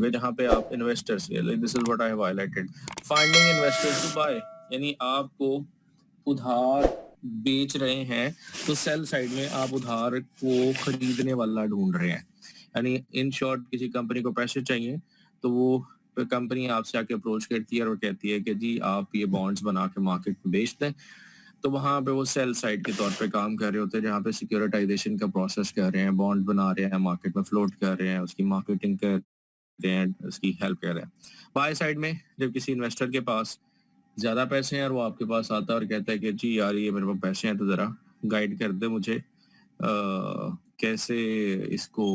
पे जहाँ पे आप investors, like this is what I have highlighted, finding investors to buy, यानी आपको उधार बेच रहे हैं तो सेल साइड में आप उधार को खरीदने वाला ढूंढ रहे हैं। यानी इन शॉर्ट किसी कंपनी को पैसे चाहिए तो वो कंपनी आपसे आके अप्रोच करती है और वो कहती है कि जी आप ये बॉन्ड्स बना के मार्केट में बेच दें, तो वहां पे वो सेल साइड के तौर पे काम कर रहे होते हैं, जहाँ पे सिक्योरिटाइजेशन का प्रोसेस कर रहे हैं, बॉन्ड बना रहे हैं, मार्केट में फ्लोट कर रहे हैं, उसकी मार्केटिंग कर रहे हैं, उसकी हेल्प कर रहे हैं। बाय साइड में जब किसी इन्वेस्टर के पास ज्यादा पैसे हैं और वो आपके पास आता है और कहता है कि जी यार ये मेरे पास पैसे हैं तो जरा गाइड कर दे मुझे कैसे इसको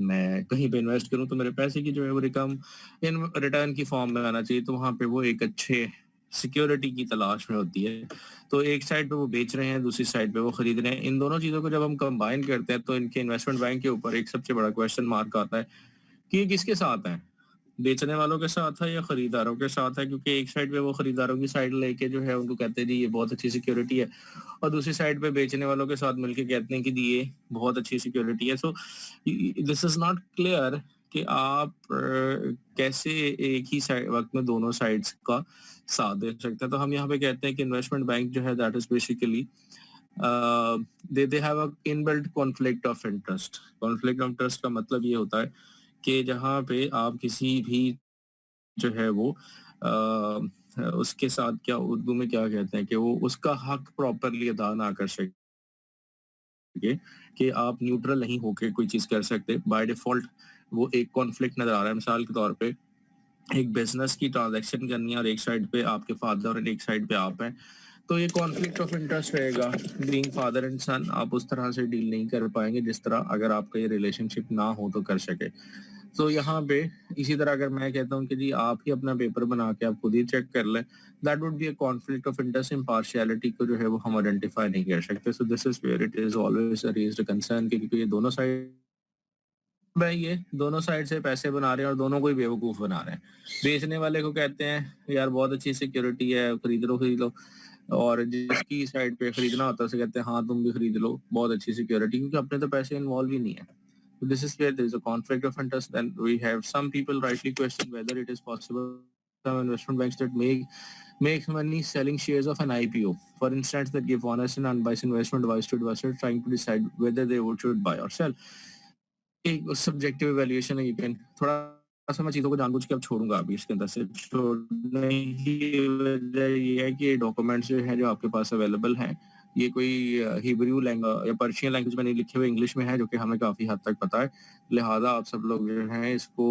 मैं कहीं पे इन्वेस्ट करूं तो मेरे पैसे की जो है वो रिकम इन रिटर्न की फॉर्म में आना चाहिए, तो वहां पे वो एक अच्छे सिक्योरिटी की तलाश में होती है। तो एक साइड पे वो बेच रहे हैं, दूसरी साइड पे वो खरीद रहे हैं। इन दोनों चीजों को जब हम कंबाइन करते हैं तो इनके इन्वेस्टमेंट बैंक के ऊपर एक सबसे बड़ा क्वेश्चन मार्क आता है कि ये किसके साथ है, बेचने वालों के साथ है या खरीदारों के साथ है, क्योंकि एक साइड पे वो खरीदारों की साइड लेके जो है उनको कहते हैं जी ये बहुत अच्छी सिक्योरिटी है, और दूसरी साइड पे बेचने वालों के साथ मिलके कहते हैं कि जी ये बहुत अच्छी सिक्योरिटी है। So this is not clear कि आप कैसे एक ही साइड वक्त में दोनों साइड्स का साथ दे सकते हैं। तो हम यहाँ पे कहते हैं कि इन्वेस्टमेंट बैंक जो है that is basically they have a inbuilt conflict of interest. Conflict of interest का मतलब ये होता है कि जहाँ पे आप किसी भी जो है वो उसके साथ क्या उर्दू में क्या कहते हैं कि वो उसका हक प्रॉपरली अदा ना कर सके, कि आप न्यूट्रल नहीं होके कोई चीज कर सकते बाय डिफॉल्ट, वो एक कॉन्फ्लिक्ट नजर आ रहा है। मिसाल के तौर पे एक बिजनेस की ट्रांजैक्शन करनी है और एक साइड पे आपके फादर और एक साइड पे आप हैं, तो ये कॉन्फ्लिक्ट ऑफ इंटरेस्ट रहेगा। बीइंग फादर एंड सन आप उस तरह से डील नहीं कर पाएंगे जिस तरह अगर आपका ये रिलेशनशिप ना हो तो कर सके। तो यहाँ पे इसी तरह अगर मैं कहता हूँ कि जी आप ही अपना पेपर बना के आप खुद ही चेक कर लें, that would be a conflict of interest. Impartiality को जो है वो हम आइडेंटिफाई नहीं कर सकते। So this is where it is always raised concern, क्योंकि ये दोनों साइड भाई ये दोनों साइड से पैसे बना रहे हैं और दोनों को ही बेवकूफ बना रहे हैं। बेचने वाले को कहते हैं यार बहुत अच्छी सिक्योरिटी है, खरीद लो, और जिसकी साइड पे खरीदना होता है उसे कहते हैं हाँ तुम भी खरीद लो, बहुत अच्छी सिक्योरिटी, क्योंकि अपने तो पैसे इन्वॉल्व ही नहीं है। So this is where there is a conflict of interest. Then we have some people rightly question whether it is possible some investment banks that make money selling shares of an IPO, for instance, that give honest and unbiased investment advice to investors trying to decide whether they should buy or sell. एक subjective evaluation है, you can थोड़ा सा मैं चीजों को जानबूझ के अब छोड़ूंगा अभी इसके अंदर से। छोड़ने की वजह ये है कि डॉक्यूमेंट्स जो है जो आपके पास अवेलेबल हैं ये कोई हिब्रू लैंग्वेज या पर्शियन लैंग्वेज में नहीं लिखे हुए, इंग्लिश में है, जो कि हमें काफी हद तक पता है। लिहाजा आप सब लोग जो हैं इसको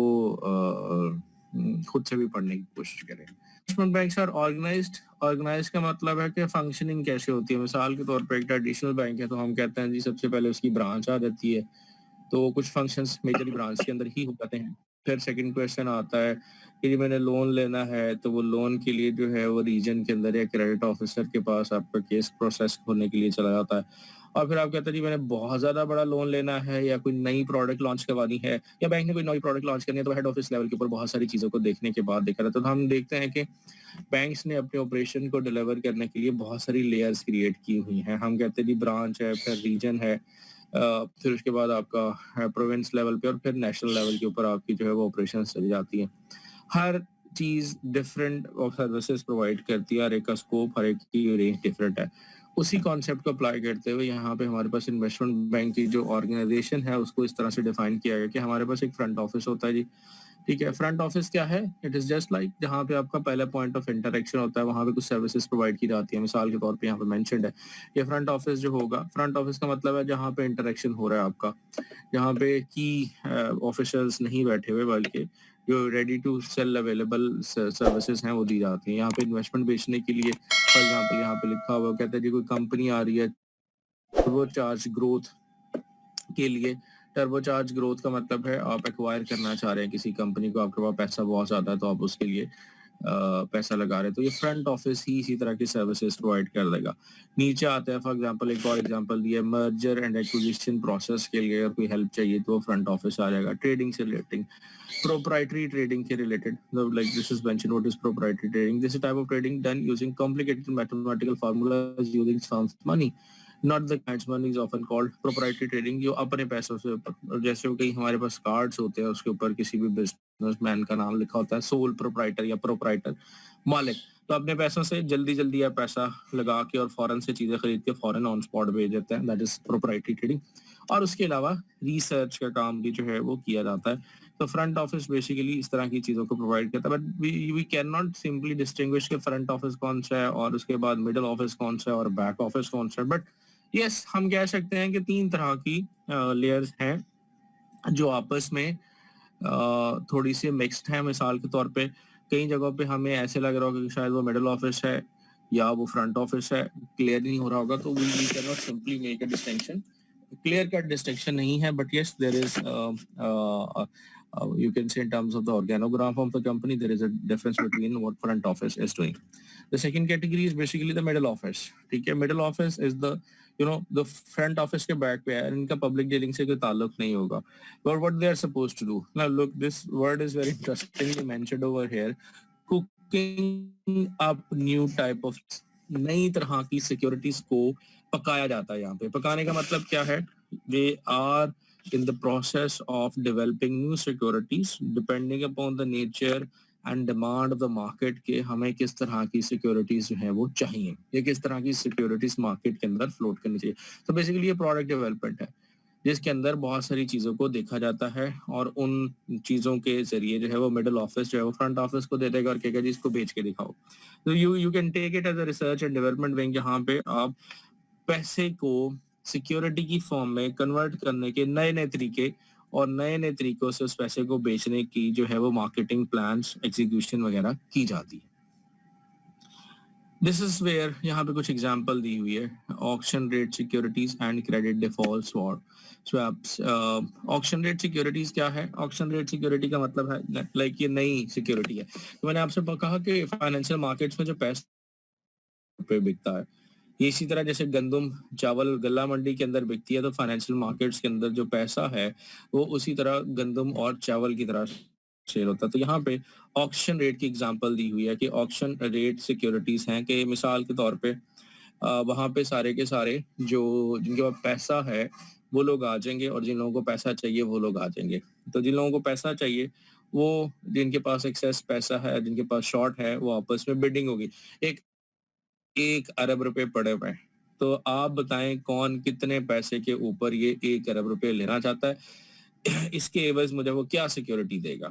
खुद से भी पढ़ने की कोशिश करें। Investment banks are organized. Organize का मतलब है कि फंक्शनिंग कैसे होती है। मिसाल के तौर पर एक ट्रेडिशनल बैंक है तो हम कहते हैं जी सबसे पहले उसकी ब्रांच आ जाती है, तो कुछ फंक्शंस मेजरली ब्रांच के अंदर ही हो जाते हैं। फिर सेकंड क्वेश्चन आता है कि जी मैंने लोन लेना है, तो वो लोन के लिए जो है वो रीजन के अंदर या क्रेडिट ऑफिसर के पास आपका केस प्रोसेस होने के लिए चला जाता है। और फिर आप कहते हैं जी मैंने बहुत ज्यादा बड़ा लोन लेना है या कोई नई प्रोडक्ट लॉन्च करवानी है या बैंक ने कोई नई प्रोडक्ट लॉन्च करनी है, तो हेड ऑफिस लेवल के ऊपर बहुत सारी चीजों को देखने के बाद देखा जाता है। तो हम देखते हैं कि बैंक्स ने अपने ऑपरेशन को डिलीवर करने के लिए बहुत सारी लेयर्स क्रिएट की हुई हैं। हम कहते हैं जी ब्रांच है, फिर रीजन है, फिर उसके बाद आपका प्रोविंस लेवल पे और फिर नेशनल लेवल के ऊपर आपकी जो है वो ऑपरेशन चली जाती है। हर चीज डिफरेंट ऑफ सर्विसेज प्रोवाइड करती है, हर एक का स्कोप, हर एक की रेंज डिफरेंट है। उसी कॉन्सेप्ट को अप्लाई करते हुए यहाँ पे हमारे पास इन्वेस्टमेंट बैंक की जो ऑर्गेनाइजेशन है उसको इस तरह से डिफाइन किया गया कि हमारे पास एक फ्रंट ऑफिस होता है जी। ठीक है, फ्रंट ऑफिस क्या है? इट इज जस्ट लाइक जहाँ पे आपका पहला पॉइंट ऑफ इंटरेक्शन होता है, वहां पे कुछ सर्विसेज प्रोवाइड की जाती है। मिसाल के तौर पे यहाँ पे मेंशन्ड है ये फ्रंट ऑफिस जो होगा। फ्रंट ऑफिस का मतलब है जहाँ पे इंटरेक्शन हो रहा है आपका, जहाँ पे की ऑफिसर्स नहीं बैठे हुए बल्कि जो ready to sell available services हैं वो दी जाती हैं। यहाँ पे इन्वेस्टमेंट बेचने के लिए फॉर एग्जाम्पल यहाँ पे लिखा हुआ कहता है जी कोई कंपनी आ रही है टर्बो चार्ज ग्रोथ के लिए। टर्बो चार्ज ग्रोथ का मतलब है आप एक्वायर करना चाह रहे हैं किसी कंपनी को, आपके पास पैसा बहुत ज्यादा है तो आप उसके लिए पैसा लगा रहे हैं, तो ये फ्रंट ऑफिस ही इसी तरह की सर्विसेज प्रोवाइड कर देगा। नीचे आता है फॉर एग्जांपल एक और एग्जांपल दिया मर्जर एंड एक्विजिशन प्रोसेस के लिए अगर कोई हेल्प चाहिए तो फ्रंट ऑफिस आ जाएगा। ट्रेडिंग से रिलेटिंग, प्रोप्राइटरी ट्रेडिंग के related, like this is mention what is proprietary trading, this type of trading done using complicated mathematical formulas using firms money. Not the clients money is often called proprietary trading, जो अपने पैसों से जैसे वो कहीं हमारे पास cards होते हैं उसके ऊपर किसी भी बिजनेसमैन का नाम लिखा होता है, सोल प्रोप्राइटर या प्रोप्राइटर मालिक, तो अपने पैसों से जल्दी जल्दी आप पैसा लगा के और फॉरेन से चीजें खरीद के फॉरेन ऑन स्पॉट भेज देते हैं, दैट इज प्रोप्राइटरी ट्रेडिंग। और उसके अलावा रिसर्च का काम भी जो है वो किया जाता है। तो फ्रंट ऑफिस बेसिकली इस तरह की चीजों को प्रोवाइड करता है, but we can not simply distinguish के फ्रंट ऑफिस कौन सा है और उसके बाद मिडिल ऑफिस कौन सा है और बैक ऑफिस कौन सा है, बट यस हम कह सकते हैं कि 3 तरह की लेयर्स हैं जो आपस में थोड़ी सी मिक्स्ड है। मिसाल के तौर पे कई जगहों पे हमें ऐसे लग रहा होगा कि शायद वो मिडिल ऑफिस है या वो फ्रंट ऑफिस है, क्लियर नहीं हो रहा होगा, तो we can not simply make a distinction, clear cut distinction नहीं है, but yes there is you can say in terms of the organogram of the company there is a difference between what front office is doing. The second category is basically the middle office, ठीक है, middle office is the the front office के back पे है, इनका public dealing से कोई ताल्लुक नहीं होगा, but what they are supposed to do, now look this word is very interestingly mentioned over here, cooking up new type of, नई तरह की सिक्योरिटीज को पकाया जाता है। यहाँ पे पकाने का मतलब क्या है, they are in the process of developing new securities depending upon the nature and demand of the market के हमें किस तरह की सिक्योरिटीज जो है वो चाहिए, या किस तरह की सिक्योरिटीज मार्केट के अंदर फ्लोट करनी चाहिए। तो बेसिकली ये प्रोडक्ट डेवलपमेंट है जिसके अंदर बहुत सारी चीजों को देखा जाता है और उन चीजों के जरिए जो है वो मिडिल ऑफिस जो है वो फ्रंट ऑफिस को दे देगा और कहेगा जी इसको बेच के दिखाओ। तो you can take it as a research and development wing, जहाँ पे आप पैसे को सिक्योरिटी की फॉर्म में कन्वर्ट करने के नए नए तरीके और नए नए तरीकों से उस पैसे को बेचने की जो है वो मार्केटिंग प्लान्स एग्जीक्यूशन वगैरह की जाती है। दिस इज वेयर यहाँ पे कुछ एग्जांपल दी हुई है, auction rate securities and credit default swaps. Auction rate securities क्या है, ऑक्शन रेट सिक्योरिटी का मतलब है लाइक ये नई सिक्योरिटी है। तो मैंने आपसे कहा कि फाइनेंशियल मार्केट्स में जो पैसा पे बिकता है, इसी तरह जैसे गंदम चावल गल्ला मंडी के अंदर बिकती है, तो फाइनेंशियल मार्केट्स के अंदर जो पैसा है वो उसी तरह गंदम और चावल की तरह सेल होता है। तो यहाँ पे ऑक्शन रेट की एग्जांपल दी हुई है कि ऑक्शन रेट सिक्योरिटीज हैं कि मिसाल के तौर पे वहां पे सारे के सारे जो जिनके पास पैसा है वो लोग आ जाएंगे और जिन लोगों को पैसा चाहिए वो लोग आ जाएंगे। तो जिन लोगों को पैसा चाहिए वो, जिनके पास एक्सेस पैसा है, जिनके पास शॉर्ट है, वो आपस में बिडिंग होगी। 1 अरब रुपए पड़े हुए हैं, तो आप बताएं कौन कितने पैसे के ऊपर ये 1 अरब रुपए लेना चाहता है, इसके एवज मुझे वो क्या सिक्योरिटी देगा।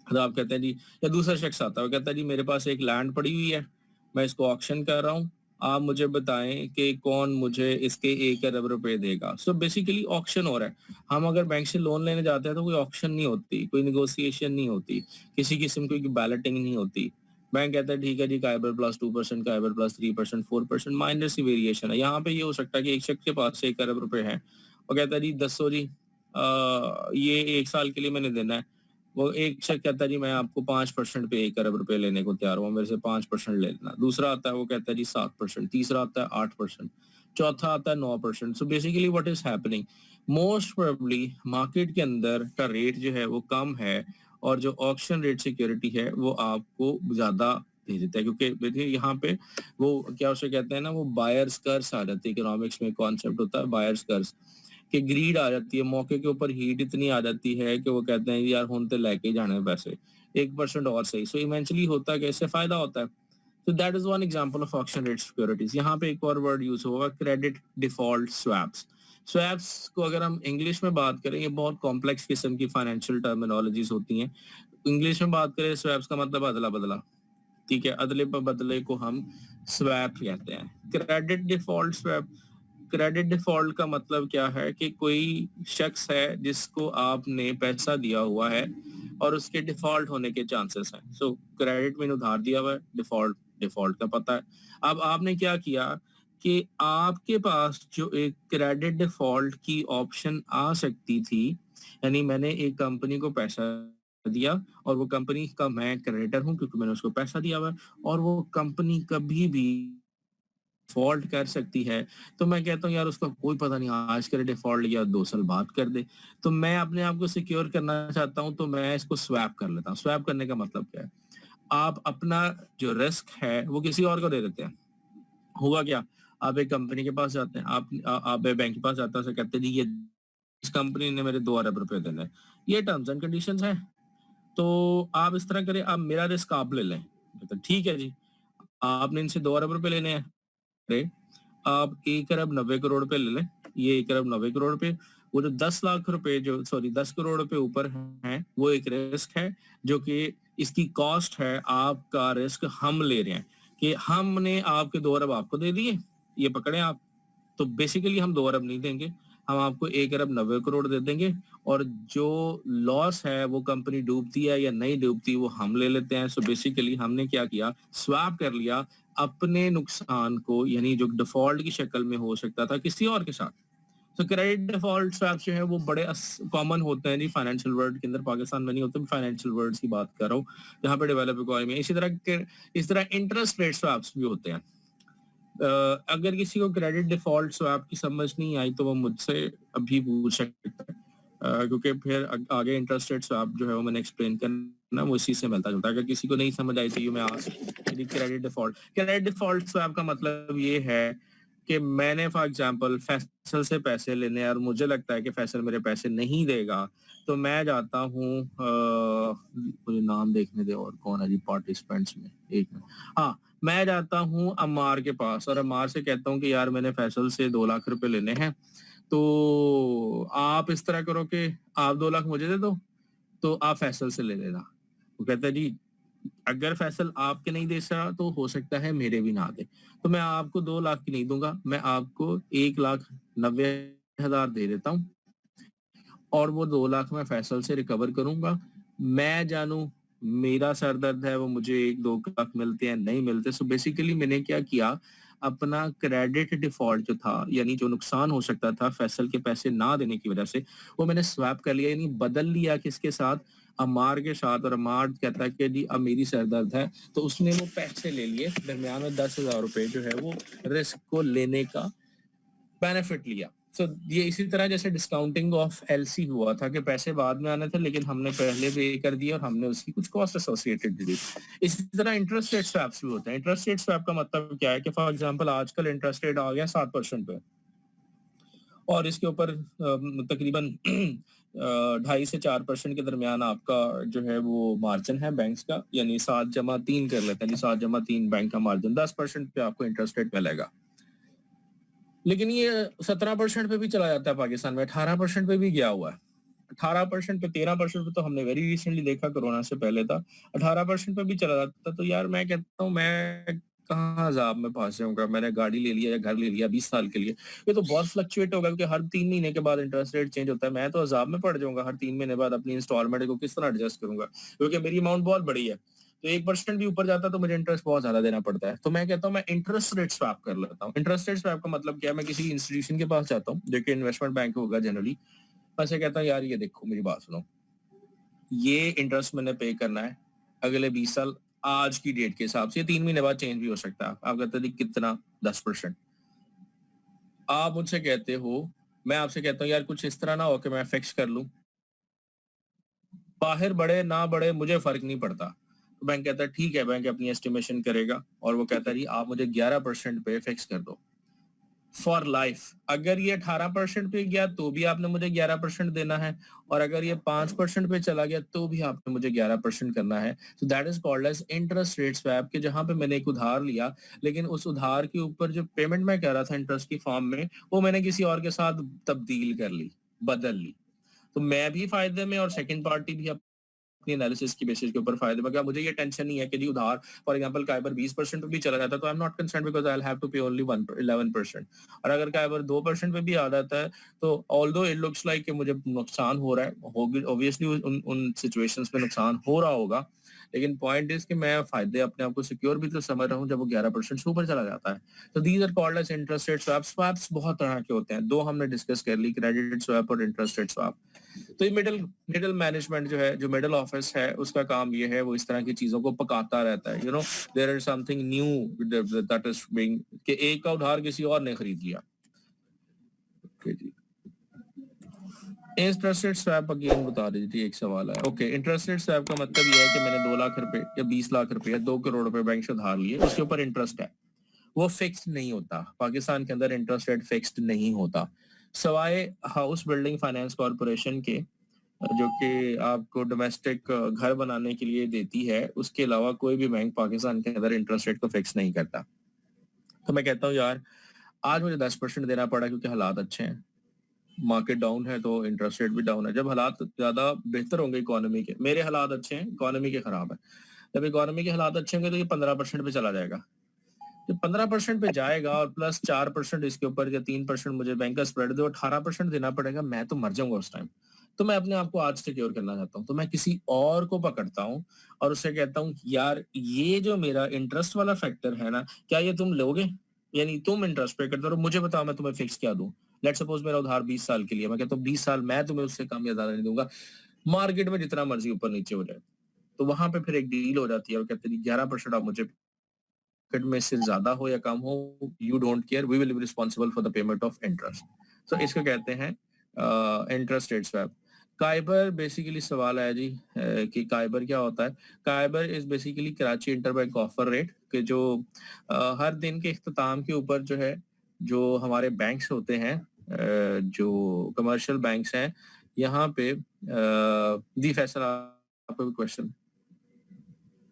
तो आप कहते हैं जी, या दूसरा शख्स आता है वो कहता है जी मेरे पास एक लैंड पड़ी हुई है, मैं इसको ऑक्शन कर रहा हूँ, आप मुझे बताएं कि कौन मुझे इसके 1 अरब रुपए देगा। सो बेसिकली ऑक्शन हो रहा है। हम अगर बैंक से लोन लेने जाते हैं तो कोई ऑक्शन नहीं होती, कोई निगोशिएशन नहीं होती, किसी किस्म की बैलेटिंग नहीं होती। बैंक कहता है ठीक है जी, काइबर प्लस 2%, काइबर प्लस 3%, 4% माइनर सी वेरिएशन है। यहाँ पे ये हो सकता है कि एक शख्स के पास 1 अरब रुपए है, वो कहता है जी 10 जी ये 1 साल के लिए मैंने देना है। वो एक शख्स कहता है जी मैं आपको 5% पे 1 अरब रुपए लेने को तैयार हूँ, मेरे से 5% ले लेना। दूसरा आता है वो कहता है जी 7%, तीसरा आता है 8%, चौथा आता है 9%। So basically what is happening, most probably market के अंदर का रेट जो है वो कम है और जो ऑक्शन रेट सिक्योरिटी है वो आपको ज्यादा दे देता है, क्योंकि देखिए यहाँ पे वो क्या उसे कहते हैं ना, वो बायर्स कर्स आ जाती है। इकोनॉमिक्स में कॉन्सेप्ट होता है बायर्स कर्स, कि ग्रीड आ जाती है, मौके के ऊपर हीट इतनी आ जाती है कि वो कहते हैं यार हुन तो लेके जाने पैसे 1% और सही। सो इवेंचुअली होता है कि इससे फायदा होता है। तो that is one example of auction rate securities. यहाँ पे एक और वर्ड यूज होगा, क्रेडिट डिफॉल्ट स्वैप्स। स्वैप्स को अगर हम इंग्लिश में बात करें, ये बहुत कॉम्प्लेक्स किस्म की फाइनेंशियल टर्मिनोलॉजीज होती हैं। इंग्लिश में बात करें स्वैप्स का मतलब अदला बदला, ठीक है, अदले पर बदले को हम स्वैप कहते हैं। Credit default swap, credit default का मतलब क्या है कि कोई शख्स है जिसको आपने पैसा दिया हुआ है और उसके डिफॉल्ट होने के चांसेस हैं। सो क्रेडिट में उधार दिया हुआ है, डिफॉल्ट डिफॉल्ट का पता है। अब आपने क्या किया कि आपके पास जो एक क्रेडिट डिफॉल्ट की ऑप्शन आ सकती थी, यानी मैंने एक कंपनी को पैसा दिया और वो कंपनी का मैं क्रेडिटर हूं क्योंकि मैंने उसको पैसा दिया हुआ है, और वो कंपनी कभी भी डिफॉल्ट कर सकती है। तो मैं कहता हूँ यार उसका कोई पता नहीं, आज करे डिफॉल्ट या 2 साल बाद कर दे। तो मैं अपने आप को सिक्योर करना चाहता हूँ तो मैं इसको स्वैप कर लेता हूँ। स्वैप करने का मतलब क्या है, आप अपना जो रिस्क है वो किसी और को दे देते हैं। हुआ क्या, आप एक कंपनी के पास जाते हैं, आप एक बैंक के पास जाते हैं, उसे कहते हैं जी ये इस कंपनी ने मेरे 2 अरब रुपए देने हैं, ये टर्म्स एंड कंडीशंस हैं, तो आप इस तरह करें, आप मेरा रिस्क आप ले लें। कहते हैं, ठीक है जी, आपने इनसे 2 अरब रुपए लेने हैं, अरे आप 1 अरब 90 करोड़ रुपए ले लें, ये 1 अरब 90 करोड़ रुपए, वो जो 10 लाख रुपए जो 10 करोड़ रुपए ऊपर हैं, वो एक रिस्क है जो कि इसकी कॉस्ट है, आपका रिस्क हम ले रहे हैं कि हमने आपके 2 अरब आपको दे दिए, ये पकड़े आप। तो बेसिकली हम 2 अरब नहीं देंगे, हम आपको 1 अरब 90 करोड़ दे देंगे, और जो लॉस है वो कंपनी डूबती है या नहीं डूबती वो हम ले लेते हैं। सो बेसिकली हमने क्या किया, स्वैप कर लिया अपने नुकसान को, यानी जो डिफॉल्ट की शक्ल में हो सकता था किसी और के साथ। तो क्रेडिट डिफॉल्ट स्वैप जो है वो बड़े कॉमन होते हैं जी फाइनेंशियल वर्ल्ड के अंदर, पाकिस्तान में नहीं होते, फाइनेंशियल वर्ल्ड की बात कर रहा हूँ जहाँ पे डेवलप इकोनॉमी है। इस तरह इंटरेस्ट रेट स्वैप्स भी होते हैं। अगर किसी को क्रेडिट डिफॉल्ट स्वैप की समझ नहीं आई तो वो मुझसे अभी पूछ सकता है, क्योंकि फिर आगे इंटरेस्ट रेट स्वैप जो है वो मैंने एक्सप्लेन करना, वो इसी से मिलता जुलता है। अगर किसी को नहीं समझ आई तो ये मैं क्रेडिट डिफॉल्ट स्वैप का मतलब ये है कि मैंने फॉर एग्जांपल फैसल से पैसे लेने हैं और मुझे लगता है कि फैसल मेरे पैसे नहीं देगा, तो मैं जाता हूँ, मुझे नाम देखने दे और कौन है जी पार्टिसिपेंट्स में, एक मिनट, हाँ, मैं जाता हूँ अम्मार के पास और अम्मार से कहता हूँ कि यार मैंने फैसल से 2 लाख रुपए लेने हैं, तो आप इस तरह करो कि आप 2 लाख मुझे दे दो, तो आप फैसल से ले लेना। वो कहता है जी अगर फैसल आपके नहीं दे सका तो हो सकता है मेरे भी ना दे, तो मैं आपको 2 लाख की नहीं दूंगा, मैं आपको 1,90,000 दे देता हूँ, और वो 2 लाख मैं फैसल से रिकवर करूंगा। मैं जानू मेरा सर दर्द है वो मुझे 1-2 लाख मिलते हैं नहीं मिलते। सो बेसिकली मैंने क्या किया, अपना क्रेडिट डिफॉल्ट जो था, यानी जो नुकसान हो सकता था फैसल के पैसे ना देने की वजह से, वो मैंने स्वैप कर लिया, यानी बदल लिया किसके साथ, अमार के साथ। और अमार कहता है कि जी अब मेरी सर दर्द है, तो उसने वो पैसे ले लिए, दरमियान में 10,000 रुपए जो है वो रिस्क को लेने का बेनिफिट लिया। सो ये इसी तरह जैसे डिस्काउंटिंग ऑफ एलसी हुआ था कि पैसे बाद में आने थे लेकिन हमने पहले पे कर दिया और हमने उसकी कुछ कॉस्ट एसोसिएटेड दी। इसी तरह इंटरेस्ट रेट स्वैप्स भी होते हैं। इंटरेस्ट रेट स्वैप का मतलब क्या है कि फॉर एग्जांपल आजकल इंटरेस्ट रेट आ गया 7% पे, और इसके ऊपर तकरीबन 2.5 से 4% के दरमियान आपका जो है वो मार्जिन है बैंक्स का, यानी 7-3 कर लेते हैं, 7-3 बैंक का मार्जिन, 10% पे आपको इंटरेस्ट रेट मिलेगा। लेकिन ये 17% पे भी चला जाता है पाकिस्तान में, 18% पे भी गया हुआ है। 18% पे, 13% पे तो हमने वेरी रिसेंटली देखा, कोरोना से पहले था, 18% पे भी चला जाता। तो यार मैं कहता हूँ मैं कहाँ अजाब में फंस जाऊंगा, मैंने गाड़ी ले लिया या घर ले लिया 20 साल के लिए, ये तो बहुत फ्लक्चुएट होगा क्योंकि हर 3 महीने के बाद इंटरेस्ट रेट चेंज होता है। मैं तो अजाब में पड़ जाऊंगा, हर 3 महीने बाद अपनी इंस्टॉलमेंट को किस तरह एडजस्ट करूंगा, क्योंकि मेरी अमाउंट बहुत बड़ी है, तो 1% भी ऊपर जाता है तो मुझे इंटरेस्ट बहुत ज्यादा देना पड़ता है। तो मैं कहता हूँ मैं इंटरेस्ट रेट स्वैप कर लेता हूँ। इंटरेस्ट रेट स्वैप का मतलब क्या है, मैं किसी इंस्टीट्यूशन के पास जाता हूँ जो कि इन्वेस्टमेंट बैंक होगा जनरली, मैं से कहता हूँ यार ये देखो मेरी बात सुनो, ये इंटरेस्ट मैंने पे करना है अगले 20 साल आज की डेट के हिसाब से, 3 महीने बाद चेंज भी हो सकता है। आप कहते हैं कितना, 10%। आप मुझसे कहते हो, मैं आपसे कहता हूँ यार कुछ इस तरह ना हो कि मैं फिक्स कर लूं, बाहर बढ़े ना बढ़े मुझे फर्क नहीं पड़ता। तो बैंक कहता है ठीक है, बैंक अपनी एस्टिमेशन करेगा और वो कहता है जी आप मुझे 11% पे फिक्स कर दो फॉर लाइफ। अगर ये 18% पे गया तो भी आपने मुझे 11% देना है, और अगर ये 5% पे चला गया तो भी आपने मुझे 11% करना है। तो that is called as interest rate swap, के जहां पे मैंने एक उधार लिया लेकिन उस उधार के ऊपर जो पेमेंट मैं कर रहा था इंटरेस्ट की फॉर्म में, वो मैंने किसी और के साथ तब्दील कर ली, बदल ली। तो मैं भी फायदे में और सेकंड पार्टी भी अपनी एनालिसिस की बेसिस के ऊपर फायदे में। क्या मुझे ये टेंशन नहीं है कि जी उधार फॉर एग्जांपल काइबर 20% पे भी चला जाता है तो I am not concern because I will have to pay only 11%। और अगर काइबर 2% पे भी आ जाता है तो ऑल्दो इट लुक्स लाइक कि मुझे नुकसान हो रहा है, होगी ऑब्वियसली उन सिचुएशंस में नुकसान हो रहा होगा, लेकिन पॉइंट इज कि मैं फायदे अपने आप को सिक्योर भी तो समझ रहा हूँ जब वो 11% से ऊपर चला जाता है। तो these are called as interest rate swap. Swaps बहुत तरह के होते हैं, दो हमने डिस्कस कर ली, क्रेडिट स्वैप और इंटरेस्ट रेट स्वैप। तो ये मिडिल मैनेजमेंट जो है, जो मिडिल ऑफिस है, उसका काम ये है वो इस तरह की चीजों को पकाता रहता है। There is something new that is being, कि एक का उधार किसी और ने खरीद लिया। ओके जी, इंटरेस्ट रेट स्वैप अगेन बता दीजिए, एक सवाल है। ओके, इंटरेस्ट रेट स्वैप का मतलब ये है कि मैंने 2 लाख रुपए या 20 लाख रुपए या 2 करोड़ रुपए बैंक से उधार लिए, उसके ऊपर इंटरेस्ट है, वो फिक्स्ड नहीं होता। पाकिस्तान के अंदर इंटरेस्ट रेट फिक्स्ड नहीं होता, सवाए हाउस बिल्डिंग फाइनेंस कॉरपोरेशन के, जो कि आपको डोमेस्टिक घर बनाने के लिए देती है। उसके अलावा कोई भी बैंक पाकिस्तान के अंदर इंटरेस्ट रेट को फिक्स नहीं करता। तो मैं कहता हूँ यार, आज मुझे 10% देना पड़ा क्योंकि हालात अच्छे हैं, मार्केट डाउन है तो इंटरेस्ट रेट भी डाउन है। जब हालात ज्यादा बेहतर होंगे इकोनॉमी के, मेरे हालात अच्छे हैं, इकोनॉमी के खराब है, जब इकोनॉमी के हालात अच्छे होंगे तो ये 15% पे चला जाएगा। जब 15% पे जाएगा और प्लस 4% इसके ऊपर या 3% मुझे बैंक का स्प्रेड दे, 18% देना पड़ेगा, मैं तो मर जाऊंगा उस टाइम। तो मैं अपने आप को आज सिक्योर करना चाहता हूँ, तो मैं किसी और को पकड़ता हूँ और उससे कहता हूँ यार ये जो मेरा इंटरेस्ट वाला फैक्टर है ना, क्या ये तुम लोगे? यानी तुम इंटरेस्ट पे करते हो, मुझे बताओ मैं तुम्हें फिक्स क्या दूं। लेट सपोज मेरा उधार 20 साल के लिए, मैं कहता हूँ 20 साल मैं तुम्हें उससे कम या ज्यादा नहीं दूंगा, मार्केट में जितना मर्जी ऊपर नीचे हो जाए। तो वहां पे फिर एक डील हो जाती है और कहते हैं 11% आप मुझे में से ज्यादा हो या कम हो, you don't care, we will be responsible for the payment of interest. तो इसको कहते हैं interest rate swap. KIBOR basically सवाल है जी कि काइबर क्या होता है। KIBOR is basically Karachi interbank offer rate के जो हर दिन के इख्तिताम के ऊपर जो है, जो हमारे बैंक्स होते हैं, जो कमर्शियल बैंक्स हैं यहाँ पे, दी फैसल आपको क्वेश्चन।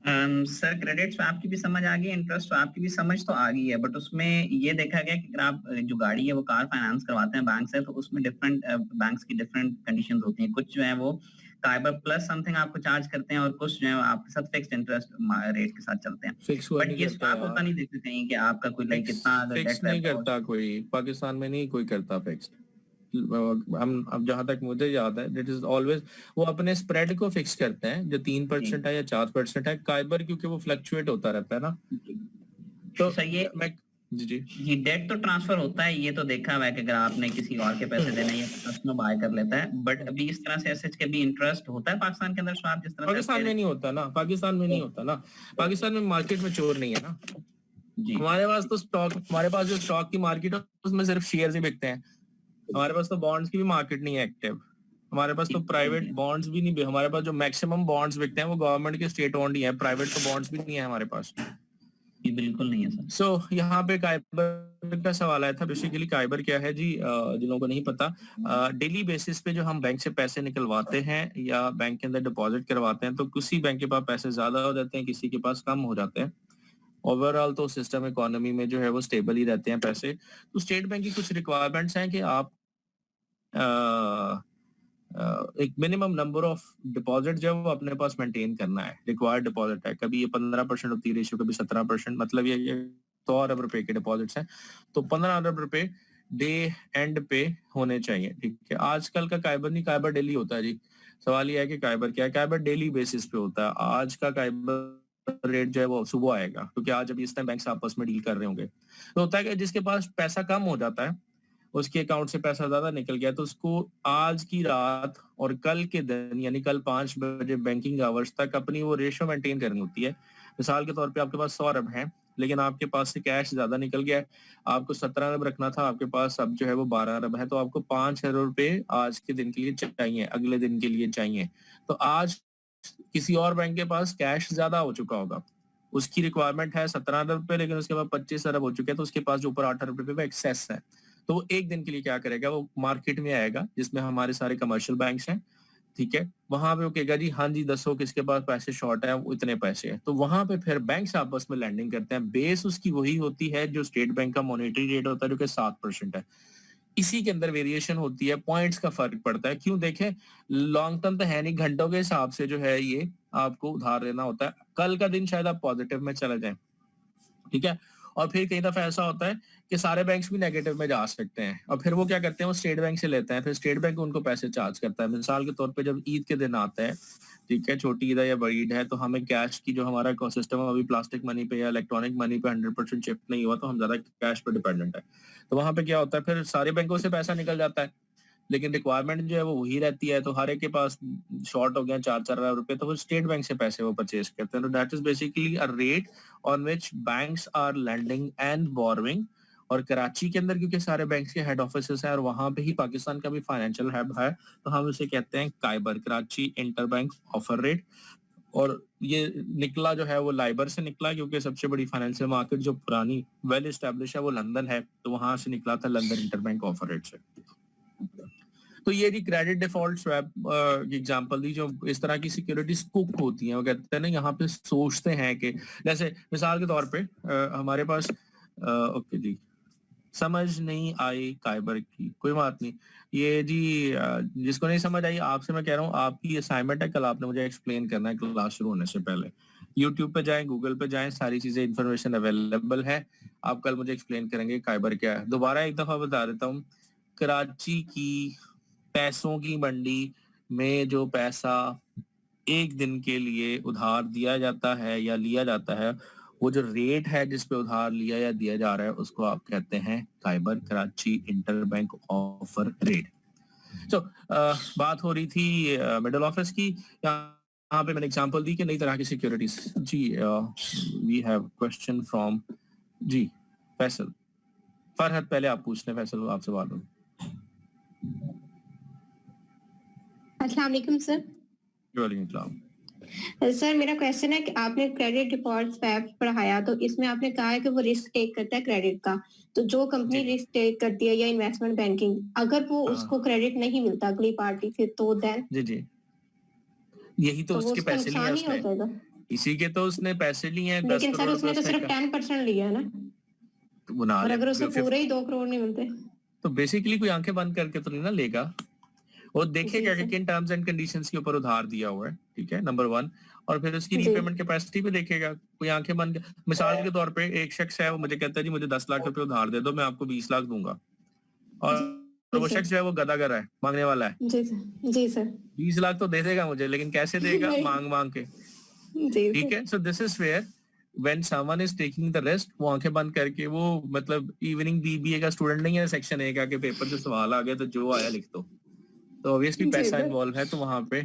सर क्रेडिट स्वैप की भी समझ आ गई, इंटरेस्ट स्वैप की भी समझ तो आ गई है, बट उसमें ये देखा गया कि अगर आप जो गाड़ी है वो कार फाइनेंस करवाते हैं बैंक से, तो उसमें डिफरेंट बैंक्स की डिफरेंट कंडीशंस होती हैं। कुछ जो है वो काइबर प्लस समथिंग आपको चार्ज करते हैं और कुछ जो है आपके साथ फिक्स्ड इंटरेस्ट रेट के साथ चलते हैं। फिक्स हुआ बट नहीं ये करता स्वैप होता यार, नहीं देखते कहीं कि आपका कोई लाइक फिक्स कितना अगर फिक्स डेट नहीं रहता हो। करता कोई, पाकिस्तान में नहीं कोई करता फिक्स। हम अब जहां तक मुझे याद है इट इज ऑलवेज वो अपने स्प्रेड को फिक्स करते हैं, जो तीन जी परसेंट है या 4% है। काइबर क्योंकि वो फ्लक्चुएट होता रहता है ना, तो सर ये मैं जी जी जी डेट तो ट्रांसफर होता है, ये तो देखा हुआ है कि अगर आपने किसी और के पैसे देने या कस्टमर बाय कर लेता है, बट अभी इस तरह से एसएच के भी इंटरेस्ट होता है पाकिस्तान के अंदर स्वैप जिस तरह से आप पाकिस्तान कह में रहे नहीं होता ना, पाकिस्तान में नहीं हैं। होता ना, पाकिस्तान में मार्केट में चोर नहीं है ना। जी हमारे पास तो स्टॉक, हमारे पास जो स्टॉक की मार्केट है उसमें सिर्फ शेयर ही बिकते हैं। हमारे पास तो बॉन्ड्स की भी मार्केट नहीं है एक्टिव। हमारे पास तो प्राइवेट बॉन्ड्स भी नहीं, हमारे पास जो मैक्सिमम बॉन्ड्स बिकते हैं वो गवर्नमेंट के स्टेट ओन्ड ही है, प्राइवेट तो बॉन्ड्स भी नहीं है हमारे पास। ये बिल्कुल नहीं है सर। सो यहाँ पे काइबर का सवाल आया था। बेसिकली काइबर क्या है जी, जिन लोगों को नहीं पता, डेली बेसिस पे जो हम बैंक से पैसे निकलवाते हैं या बैंक के अंदर डिपॉजिट करवाते हैं, तो किसी बैंक के पास पैसे ज्यादा हो जाते हैं, किसी के पास कम हो जाते हैं। ओवरऑल तो सिस्टम इकोनॉमी में जो है वो स्टेबल ही रहते हैं पैसे। तो स्टेट बैंक की कुछ रिक्वायरमेंट्स हैं कि आप एक मिनिमम नंबर ऑफ डिपॉजिट जो है वो अपने पास मेंटेन करना है, रिक्वायर्ड डिपॉजिट है। कभी ये 15% होती है रेशियो, कभी 17%, मतलब ये 100 अरब रुपए के डिपॉजिट्स हैं, तो 15 अरब रुपए डे एंड पे होने चाहिए। ठीक है, आजकल का काइबर नहीं, काइबर डेली होता है जी। सवाल ये है कि काइबर क्या है, काइबर डेली बेसिस पे होता है। आज का काइबर रेट जो है वो सुबह आएगा, क्योंकि आज अभी इस टाइम बैंक आपस में डील कर रहे होंगे। तो होता है कि जिसके पास पैसा कम हो जाता है, उसके अकाउंट से पैसा ज्यादा निकल गया, तो उसको आज की रात और कल के दिन यानी कल 5 बजे बैंकिंग आवर्स तक अपनी वो रेशियो मेंटेन करनी होती है। मिसाल के तौर पे आपके पास 100 अरब है, लेकिन आपके पास से कैश ज्यादा निकल गया है, आपको 17 अरब रखना था, आपके पास अब जो है वो 12 अरब है, तो आपको 5 अरब रुपए आज के दिन के लिए चाहिए, अगले दिन के लिए चाहिए। तो आज किसी और बैंक के पास कैश ज्यादा हो चुका होगा, उसकी रिक्वायरमेंट है 17 अरब पे, लेकिन उसके बाद 25 अरब हो चुके हैं, तो उसके पास जो ऊपर 8 अरब रुपए पे एक्सेस है। तो वो एक दिन के लिए क्या करेगा, वो मार्केट में आएगा जिसमें हमारे सारे कमर्शियल बैंक्स हैं, ठीक है, वहां पे वो कहेगा जी हाँ जी दसो किसके पास पैसे शॉर्ट है, वो इतने पैसे हैं। तो वहां पे फिर बैंक्स आपस में लैंडिंग करते हैं, बेस उसकी वही होती है जो स्टेट बैंक का मॉनेटरी रेट होता है, जो कि 7% है। इसी के अंदर वेरिएशन होती है, पॉइंट्स का फर्क पड़ता है। क्यों देखें, लॉन्ग टर्म तो है नहीं, घंटों के हिसाब से जो है ये आपको उधार लेना होता है। कल का दिन शायद आप पॉजिटिव में चले जाएं, ठीक है, और फिर कई दफा ऐसा होता है कि सारे बैंक्स भी नेगेटिव में जा सकते हैं, और फिर वो क्या करते हैं, वो स्टेट बैंक से लेते हैं, फिर स्टेट बैंक उनको पैसे चार्ज करता है। मिसाल के तौर पे जब ईद के दिन आता है, ठीक है, छोटी ईद है या बड़ी ईद है, तो हमें कैश की जो हमारा इकोसिस्टम है अभी प्लास्टिक मनी पे या इलेक्ट्रॉनिक मनी पे 100% शिफ्ट नहीं हुआ, तो हम ज्यादा कैश पे डिपेंडेंट है। तो वहां पे क्या होता है, फिर सारे बैंकों से पैसा निकल जाता है, लेकिन रिक्वायरमेंट जो है वो वही रहती है। तो हर एक के पास शॉर्ट हो गया 4-4 अरब रुपए, तो वो स्टेट बैंक से पैसे वो परचेज करते हैं। तो that is basically a rate on which banks are lending and borrowing. और कराची के अंदर क्योंकि सारे बैंक्स के हेड ऑफिस है और वहां पे ही पाकिस्तान का भी फाइनेंशियल हब है, तो हम उसे कहते हैं काइबर, Karachi inter bank offer rate. और ये निकला जो है वो लाइबर से निकला, क्योंकि सबसे बड़ी फाइनेंशियल मार्केट जो पुरानी वेल एस्टेब्लिश है वो लंदन है, तो वहां से निकला था लंदन इंटरबैंक ऑफर रेट से। तो ये जी क्रेडिट डिफॉल्ट स्वैप की एग्जांपल दी, जो इस तरह की सिक्योरिटीज कुक होती हैं। वो कहते हैं ना यहाँ पे सोचते हैं कि जैसे मिसाल के तौर पे हमारे पास ओके जी, समझ नहीं आई काइबर की, कोई बात नहीं। ये जी जिसको नहीं समझ आई, आपसे मैं कह रहा हूँ आपकी असाइनमेंट है, कल आपने मुझे एक्सप्लेन करना है क्लास शुरू होने से पहले। यूट्यूब पे जाएं, गूगल पे जाएं, सारी चीजें इन्फॉर्मेशन अवेलेबल है। आप कल मुझे एक्सप्लेन करेंगे काइबर क्या है। दोबारा एक दफा बता देता हूँ, कराची की पैसों की मंडी में जो पैसा एक दिन के लिए उधार दिया जाता है या लिया जाता है, वो जो रेट है जिस पे उधार लिया या दिया जा रहा है, उसको आप कहते हैं काइबर कराची इंटरबैंक ऑफर रेट। तो बात हो रही थी मिडिल ऑफिस की। यहाँ पे मैंने एग्जांपल दी कि नई तरह की सिक्योरिटीज। जी वी हैव क्वेश्चन फ्रॉम जी फैसल। फरहत पहले आप पूछ लें, फैसल आपसे बात हो। अस्सलाम वालेकुम सर। वालेकुम सलाम। सर मेरा क्वेश्चन है कि आपने क्रेडिट डिफॉल्ट स्वैप पढ़ाया, तो इसमें आपने कहा है कि वो रिस्क टेक करता है क्रेडिट का। तो जो कंपनी जी। रिस्क टेक करती है या इन्वेस्टमेंट बैंकिंग, अगर वो हाँ। उसको क्रेडिट नहीं मिलता अगली पार्टी से, तो देन जी जी, यही तो वो उसके उसका पैसे लिए हैं नुकसान ही उसने, हो जाएगा। इसी के तो उसने पैसे लिए हैं 10 लेकिन सर करोड़ रुपए उसने तो सिर्फ उसने 10% लिया है ना, तो बना और ले। अगर उसे पूरे ही 2 करोड़ नहीं मिलते। तो बेसिकली कोई आंखें बंद करके तो नहीं ना लेगा, वो देखेगा कि जी किन टर्म्स एंड कंडीशंस के ऊपर उधार दिया हुआ है, ठीक है, नंबर 1। और फिर उसकी जी रीपेमेंट कैपेसिटी पे देखेगा। कोई आंखें बंद, मिसाल के तौर पे एक शख्स है, वो मुझे कहता है जी मुझे 10 लाख रुपए उधार दे दो, मैं आपको 20 लाख दूंगा, और जी वो सर। शख्स जो है वो गदागर है, मांगने वाला है। जी सर। जी सर। 20 लाख तो दे देगा मुझे, लेकिन कैसे देगा? नहीं। मांग मांग के, जी ठीक सर। है। So this is where when someone is taking the risk, वो आंखें बंद करके, वो मतलब इवनिंग बीबीए का स्टूडेंट नहीं है सेक्शन ए का कि पेपर से सवाल आ गया तो जो आया लिख दो। तो ऑब्वियसली जी पैसा सर। इन्वॉल्व है, तो वहां पे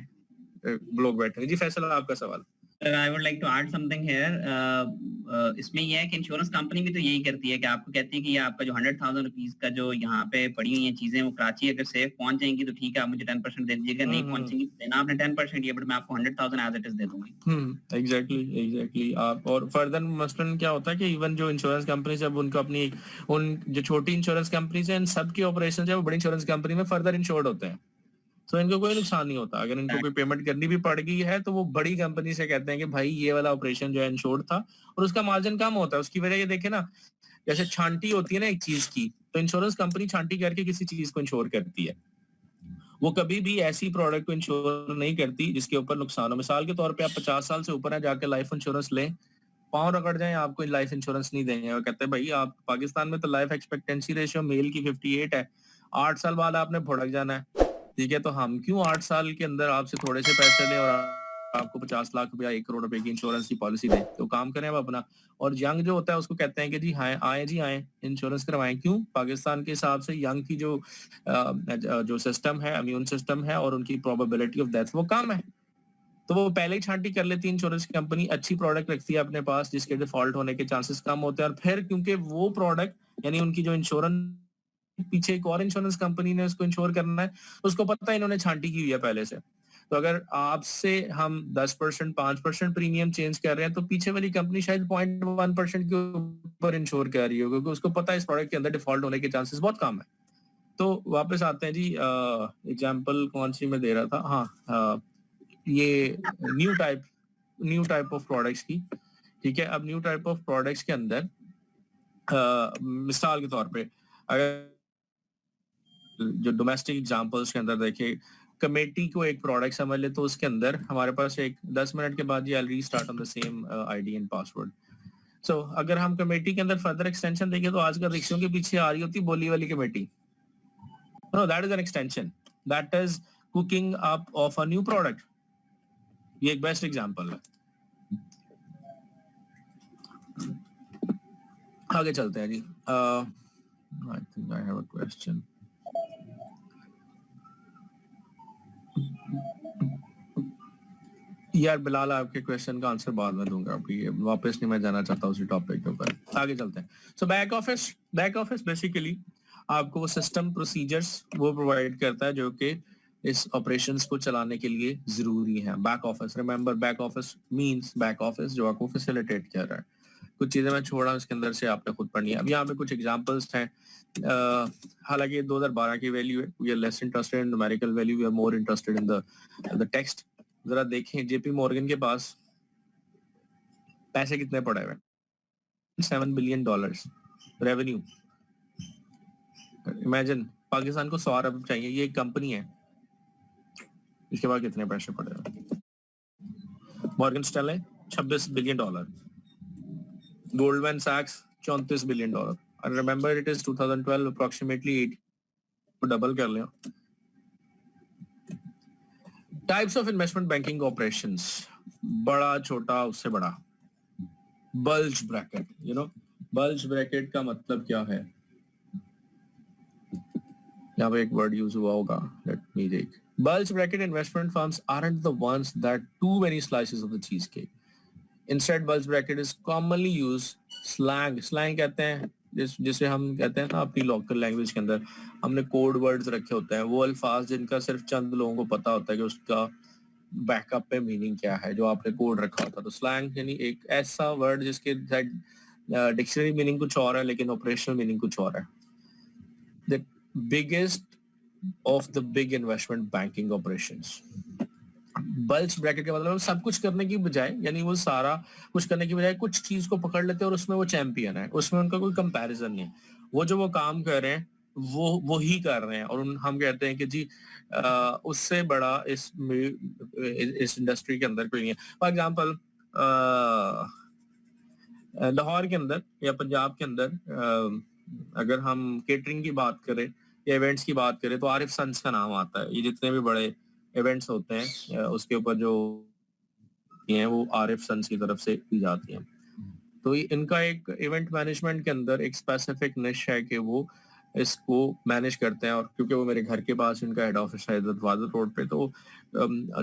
लोग बैठेंगे। जी फैसल, आपका सवाल। I would like to add something here. इसमें ये है कि इंश्योरेंस कंपनी भी तो यही करती है कि आपको कहती है कि ये आपका जो 100,000 रुपीज का जो यहाँ पे पड़ी हुई है चीजें, वो कराची अगर सेफ पहुंच जाएंगी तो ठीक है, आप मुझे 10% दे दीजिएगा, नहीं पहुंचेंगी तो देना आपने 10% ही, बट मैं आपको 100,000 एज इट इज दे दूंगी। एग्जैक्टली आप, और फर्दर मसलन क्या होता है कि इवन जो इंश्योरेंस कंपनी जब उनको अपनी उन जो छोटी इंश्योरेंस कंपनीज हैं, इन सब के ऑपरेशन है वो बड़ी इंश्योरेंस कंपनी में फर्दर इंश्योर्ड होते हैं, तो इनको कोई नुकसान नहीं होता। अगर इनको कोई पेमेंट करनी भी पड़ गई है तो वो बड़ी कंपनी से कहते हैं कि भाई ये वाला ऑपरेशन जो है इंश्योर्ड था, और उसका मार्जिन कम होता है। उसकी वजह ये देखे ना, जैसे छांटी होती है ना एक चीज की, तो इंश्योरेंस कंपनी छांटी करके किसी चीज को इंश्योर करती है। वो कभी भी ऐसी प्रोडक्ट को इंश्योर नहीं करती जिसके ऊपर नुकसान हो। मिसाल के तौर पे आप 50 साल से ऊपर है, जाके लाइफ इंश्योरेंस लें, पाँव रगड़ जाए आपको लाइफ इंश्योरेंस नहीं देंगे। वो कहते हैं भाई आप, पाकिस्तान में तो लाइफ एक्सपेक्टेंसी रेशियो मेल की 58 है, 8 साल बाद आपने भुड़क जाना है, ठीक है। तो हम क्यों 8 साल के अंदर आपसे थोड़े से पैसे लें और आपको 50 लाख रुपया 1 करोड़ रुपए की इंश्योरेंस की पॉलिसी दें? तो काम करें अब अपना। और यंग जो होता है उसको कहते हैं कि जी हाँ आए जी आए, इंश्योरेंस करवाएं। क्यों? पाकिस्तान के हिसाब से यंग की जो सिस्टम है, इम्यून सिस्टम है, और उनकी प्रोबेबिलिटी ऑफ डेथ वो कम है, तो वो पहले ही छांटी कर लेती है इंश्योरेंस कंपनी, अच्छी प्रोडक्ट रखती है अपने पास जिसके डिफॉल्ट होने के चांसेस कम होते हैं। और फिर क्योंकि वो प्रोडक्ट यानी उनकी जो इंश्योरेंस, पीछे एक और इंश्योरेंस कंपनी ने उसको इंश्योर करना है, उसको पता है इन्होंने छांटी की हुई है पहले से। तो अगर आपसे हम 10% 5% प्रीमियम चेंज कर रहे हैं, तो पीछे वाली कंपनी शायद 0.1% के ऊपर इंश्योर कर रही हो, क्योंकि उसको पता है इस प्रोडक्ट के अंदर डिफॉल्ट होने के चांसेस बहुत कम है। तो वापस आते हैं जी, एग्जाम्पल कौन सी मैं दे रहा था, हाँ ये न्यू टाइप ऑफ प्रोडक्ट्स की, ठीक है। अब न्यू टाइप ऑफ प्रोडक्ट्स के अंदर मिसाल के तौर पे अगर जो डोमेस्टिक एग्जांपल्स के अंदर देखें, कमेटी को एक प्रोडक्ट समझ ले, तो उसके अंदर हमारे पास एक 10 मिनट के बाद ये restart on the same ID and password. So अगर हम कमेटी के अंदर फर्दर एक्सटेंशन देखें, तो आजकल रिक्शों के पीछे आ रही होती बोली वाली committee, no that is an extension, that is cooking up of a new product. ये एक बेस्ट एग्जांपल है। आगे चलते हैं जी। I think I have a question. यार बिलाल, आपके क्वेश्चन का आंसर बाद में दूंगा, अभी वापस नहीं मैं जाना चाहता उसी टॉपिक के ऊपर। आगे चलते हैं। सो बैक ऑफिस बेसिकली आपको वो सिस्टम प्रोसीजर्स वो प्रोवाइड करता है जो कि इस ऑपरेशंस को चलाने के लिए जरूरी है। Back office, remember back office means back office जो आपको फैसिलिटेट कर रहा है। कुछ चीजें मैं छोड़ा इसके अंदर से आपने खुद पढ़नी है। अब यहाँ पे कुछ एग्जांपल्स हैं। हालांकि 2012 की वैल्यू है, we are less interested in numerical value, we are more interested in the text. जरा देखें जेपी मॉर्गन के पास पैसे कितने पड़े हुए हैं, $7 बिलियन रेवेन्यू। इमेजिन पाकिस्तान को 100 अरब चाहिए, ये एक कंपनी है, इसके बाद कितने पैसे पड़े हुए। मॉर्गन स्टैनले $26 बिलियन, गोल्डमैन सैक्स $34 billion. And remember it is 2012, approximately 8 को डबल कर लें। Types of investment banking operations, बड़ा छोटा उससे बड़ा। Bulge bracket, you know bulge bracket का मतलब क्या है, यहाँ पे एक वर्ड यूज हुआ होगा, let me take. Bulge bracket investment firms aren't the ones that too many slices of the cheesecake. Instead, bulge bracket is commonly used slang कहते हैं जिसे हम कहते हैं ना अपनी लोकल लैंग्वेज के अंदर हमने कोड वर्ड्स रखे होते हैं, वो अल्फाज जिनका सिर्फ चंद लोगों को पता होता है कि उसका बैकअप पे मीनिंग क्या है, जो आपने कोड रखा होता है। तो स्लैंग यानी एक ऐसा वर्ड जिसके डिक्शनरी मीनिंग कुछ और है लेकिन ऑपरेशनल मीनिंग कुछ और है। The biggest of the big investment banking operations. Bulge bracket का मतलब सब कुछ करने की बजाय, यानी वो सारा कुछ करने की बजाय कुछ चीज को पकड़ लेते हैं और उसमें वो चैंपियन है, उसमें उनका कोई कंपैरिजन नहीं है, वो जो वो काम कर रहे हैं वो ही कर रहे हैं और हम कहते हैं कि जी उससे बड़ा इस इंडस्ट्री के अंदर कोई नहीं है। फॉर एग्जांपल लाहौर के अंदर या पंजाब के अंदर अगर हम केटरिंग की बात करें या इवेंट्स की बात करें तो आरिफ सन्स का नाम आता है। ये जितने भी बड़े इवेंट्स होते हैं उसके ऊपर जो हैं वो आरिफ सन्स की तरफ से की जाती हैं। तो इनका एक इवेंट मैनेजमेंट के अंदर एक स्पेसिफिक निश है कि वो इसको मैनेज करते हैं, और क्योंकि वो मेरे घर के पास इनका हेड ऑफिस है वादर रोड पे, तो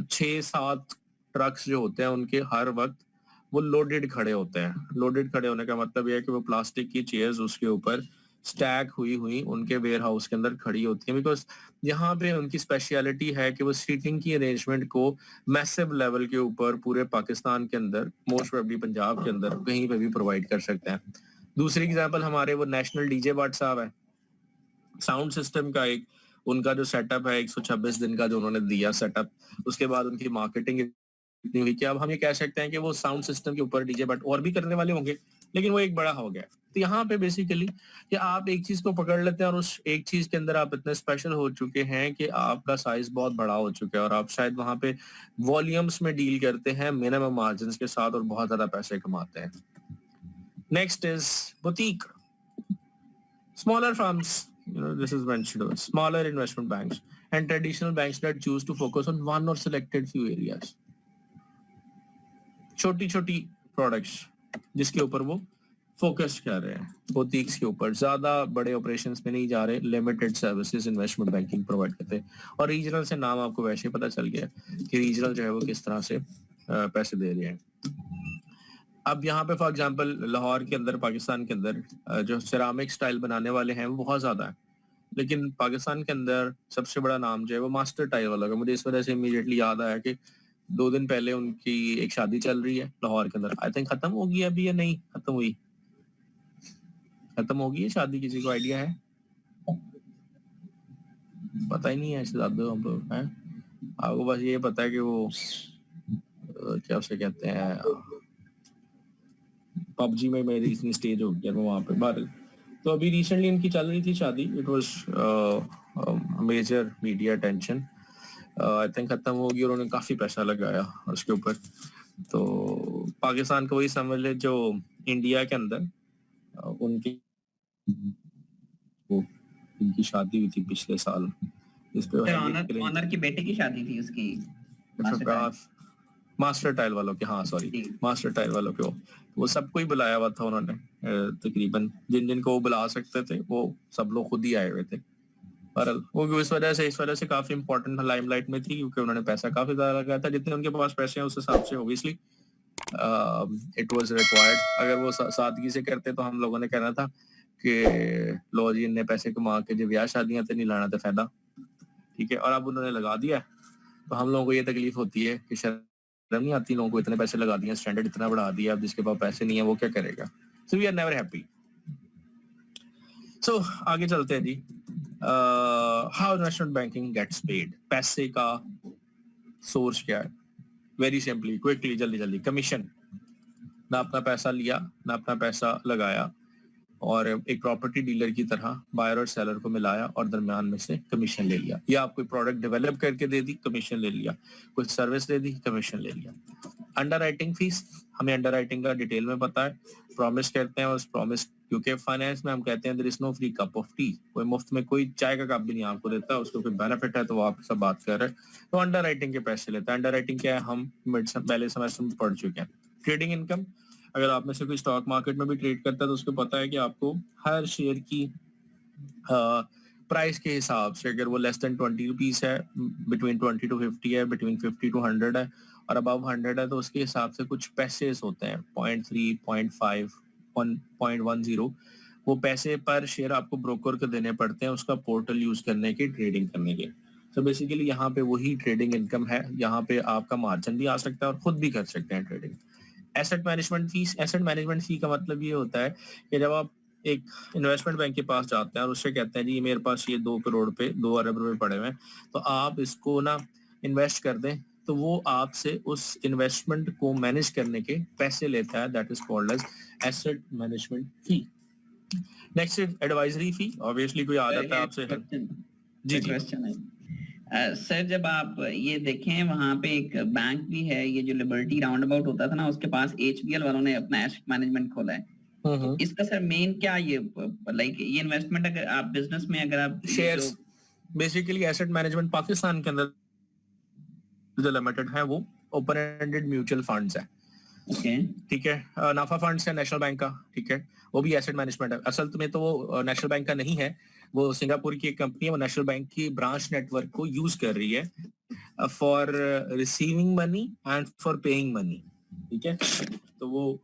6-7 ट्रक्स जो होते हैं उनके हर वक्त वो लोडेड खड़े होते हैं। लोडेड खड़े होने का मतलब यह है कि वो प्लास्टिक की चेयर्स उसके ऊपर स्टैक हुई उनके वेयर हाउस के अंदर खड़ी होती हैं, बिकॉज यहाँ पे उनकी स्पेशलिटी है कि वो सीटिंग की अरेंजमेंट को मैसिव लेवल के ऊपर पूरे पाकिस्तान के अंदर, मोस्ट प्रोबेबली पंजाब के अंदर कहीं पे भी प्रोवाइड कर सकते हैं। दूसरी एग्जांपल हमारे वो नेशनल डीजे भट्ट साहब है, साउंड सिस्टम का एक उनका जो सेटअप है 126 दिन का जो उन्होंने दिया सेटअप, उसके बाद उनकी मार्केटिंग इतनी हुई कि अब हम ये कह सकते हैं कि वो साउंड सिस्टम के ऊपर डीजे भट्ट और भी करने वाले होंगे, लेकिन वो एक बड़ा हो गया। तो यहाँ पे बेसिकली कि आप एक चीज को पकड़ लेते हैं और उस एक चीज के अंदर आप इतने स्पेशल हो चुके हैं कि आपका साइज बहुत बड़ा हो चुका है और आप शायद वहां पे वॉल्यूम्स में डील करते हैं मिनिमम मार्जिन के साथ और बहुत ज्यादा पैसे कमाते हैं। Next is boutique, smaller firms, this is mentioned, smaller investment banks and traditional banks that choose to focus on one or selected few areas. छोटी छोटी प्रोडक्ट्स जिसके ऊपर वो फोकस कर रहे हैं, बुटीक्स के ऊपर, ज्यादा बड़े ऑपरेशंस में नहीं जा रहे, limited services investment banking provide करते हैं। और रीजनल से नाम आपको वैसे ही पता चल गया कि रीजनल जो है वो किस तरह से पैसे दे रहे हैं। अब यहाँ पे फॉर एग्जांपल लाहौर के अंदर, पाकिस्तान के अंदर जो सिरामिक स्टाइल बनाने वाले हैं वो बहुत ज्यादा है, लेकिन पाकिस्तान के अंदर सबसे बड़ा नाम जो है वो मास्टर टाइल वाला का। मुझे इस वजह से इमीडिएटली याद आया कि 2 दिन पहले उनकी एक शादी चल रही है लाहौर के अंदर, आई थिंक खत्म होगी अभी या नहीं खत्म हुई, खत्म होगी है शादी, किसी को आइडिया है? पता ही नहीं है ज्यादा है, आपको बस ये पता है कि वो क्या उसे कहते हैं, पबजी में मेरी इतनी स्टेज हो गया वहां पे बाहर। तो अभी रिसेंटली इनकी चल रही थी शादी, it was major media attention, I think खत्म होगी और उन्होंने काफी पैसा लगाया उसके ऊपर। तो पाकिस्तान को वही समझ ले जो इंडिया के अंदर उनकी इनकी शादी हुई थी पिछले साल, इस पे ऑनर की बेटे की शादी थी उसकी, मास्टर टाइल वालों के, हाँ सॉरी मास्टर टाइल वालों के, वो सबको ही बुलाया हुआ था उन्होंने, तकरीबन जिन जिनको वो बुला सकते थे वो सब लोग खुद ही आए हुए थे। पर वो इस वजह से काफी इंपॉर्टेंट लाइमलाइट में थी क्योंकि उन्होंने पैसा काफी ज्यादा लगाया था, जितने उनके पास पैसे हैं उस हिसाब से ऑब्वियसली इट वाज रिक्वायर्ड। अगर वो सादगी से करते तो हम लोगों ने कहना था कि लो जी इन्ने पैसे कमा के जो ब्याह शादियां तो नहीं लाना तो फायदा, ठीक है, और अब उन्होंने लगा दिया, तो हम लोगों को ये तकलीफ होती है कि शर्म नहीं आती, लोगों को इतने पैसे लगा दिए, स्टैंडर्ड इतना बढ़ा दिया, अब जिसके पास पैसे नहीं है वो क्या करेगा? So we are never happy. So आगे चलते हैं जी। How investment banking gets paid, पैसे का सोर्स क्या है? वेरी सिंपली, क्विकली, जल्दी जल्दी, कमीशन। ना अपना पैसा लिया, ना अपना पैसा लगाया, और एक प्रॉपर्टी डीलर की तरह बायर और सेलर को मिलाया और दरमियान में से कमीशन ले लिया। या आप कोई प्रोडक्ट डेवलप करके दे दी, कमीशन ले लिया, कुछ सर्विस दे दी, कमीशन ले लिया। अंडरराइटिंग फीस, हमें अंडरराइटिंग का डिटेल में पता है, प्रॉमिस करते हैं, उस प्रॉमिस, क्योंकि फाइनेंस में हम कहते हैं there is no free cup of tea, कोई मुफ्त में कोई चाय का कप भी नहीं आपको देता, उसको कोई बेनिफिट है तो वो आपसे बात कर रहे हैं, तो अंडरराइटिंग के पैसे लेता है। अंडरराइटिंग क्या है, हम पहले सेमेस्टर में पढ़ चुके हैं। ट्रेडिंग इनकम, अगर आप में से कोई स्टॉक मार्केट में भी ट्रेड करता है तो उसको पता है कि आपको हर शेयर की प्राइस के हिसाब से, अगर वो लेस देन 20 रुपीज है, बिटवीन 20 to 50 है, बिटवीन 50 to 100 है, और अबव 100 है, तो उसके हिसाब से कुछ पैसे होते हैं, 0.3, 0.5, 1.10, वो पैसे पर शेयर आपको ब्रोकर को देने पड़ते हैं उसका पोर्टल यूज करने के, ट्रेडिंग करने के। तो बेसिकली यहाँ पे वही ट्रेडिंग इनकम है, यहाँ पे आपका मार्जिन भी आ सकता है और खुद भी कर सकते हैं trading. Asset management fees, asset management fee का मतलब ये होता है कि जब आप एक इन्वेस्टमेंट बैंक के पास जाते हैं और उससे कहते हैं जी मेरे पास ये 2 करोड़ पे 2 अरब रुपए पड़े हुए हैं, तो आप इसको ना इन्वेस्ट कर दें, तो वो आपसे उस इन्वेस्टमेंट को मैनेज करने के पैसे लेता है, that is called as asset management fee. Next is advisory fee, obviously कोई आ जाता है आपसे। जी जी क्वेश्चन है सर, जब आप ये देखें वहां पे एक बैंक भी है, ये जो लिबर्टी राउंड अबाउट होता था ना, उसके पास HBL वालों ने अपना एसेट मैनेजमेंट खोला है, तो इसका सर मेन क्या ये लाइक ये इन्वेस्टमेंट, अगर आप बिजनेस में अगर आप shares, basically asset management Pakistan के अंदर जो लिमिटेड है वो ओपन एंडेड म्यूचुअल फंड्स है, ठीक है, नाफा फंड्स है नेशनल बैंक का, ठीक है, वो भी एसेट मैनेजमेंट है। असल में तो वो नेशनल बैंक का नहीं है, वो सिंगापुर की एक कंपनी है, वो नेशनल बैंक की ब्रांच नेटवर्क को यूज कर रही है for receiving money and for paying money, ठीक है, तो वो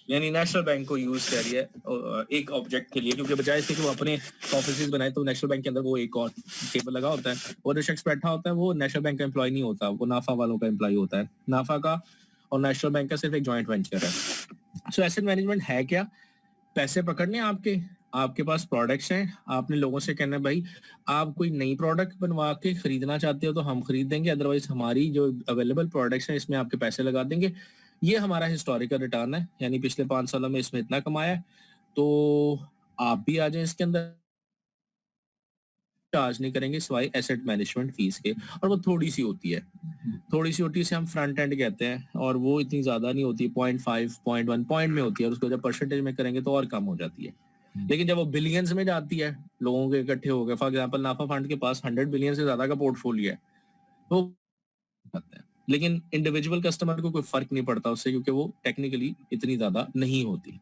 यानी नेशनल बैंक को यूज कर रही है एक ऑब्जेक्ट के लिए, क्योंकि बजाय इसके कि वो अपने ऑफिस बनाए, तो नेशनल बैंक के अंदर वो एक और टेबल लगा होता है, और जो शख्स बैठा होता है वो नेशनल बैंक का एम्प्लॉय नहीं होता, वो नाफा वालों का एम्प्लॉय होता है। नाफा का और नेशनल बैंक का सिर्फ एक जॉइंट वेंचर है। सो एसेट मैनेजमेंट है क्या? पैसे पकड़ने आपके पास प्रोडक्ट्स हैं, आपने लोगों से कहना है भाई आप कोई नई प्रोडक्ट बनवा के खरीदना चाहते हो तो हम खरीद देंगे, अदरवाइज हमारी जो अवेलेबल प्रोडक्ट्स हैं इसमें आपके पैसे लगा देंगे। ये हमारा हिस्टोरिकल रिटर्न है, यानी पिछले 5 सालों में इसमें इतना कमाया, तो आप भी आ जाएं इसके अंदर, चार्ज नहीं करेंगे सिवाय एसेट मैनेजमेंट फीस के, और वो थोड़ी सी होती है, इसे हम फ्रंट एंड कहते हैं, और वो इतनी ज्यादा नहीं होती, 0.5, 0.1 पॉइंट में होती है, और उसको जब परसेंटेज में करेंगे तो और कम हो जाती है। लेकिन जब वो बिलियंस में जाती है, लोगों के इकट्ठे हो गए, फॉर एग्जांपल नाफा फंड के पास 100 बिलियन से ज्यादा का पोर्टफोलियो है, तो लेकिन इंडिविजुअल कस्टमर को कोई फर्क नहीं पड़ता उससे, क्योंकि वो टेक्निकली इतनी ज्यादा नहीं होती।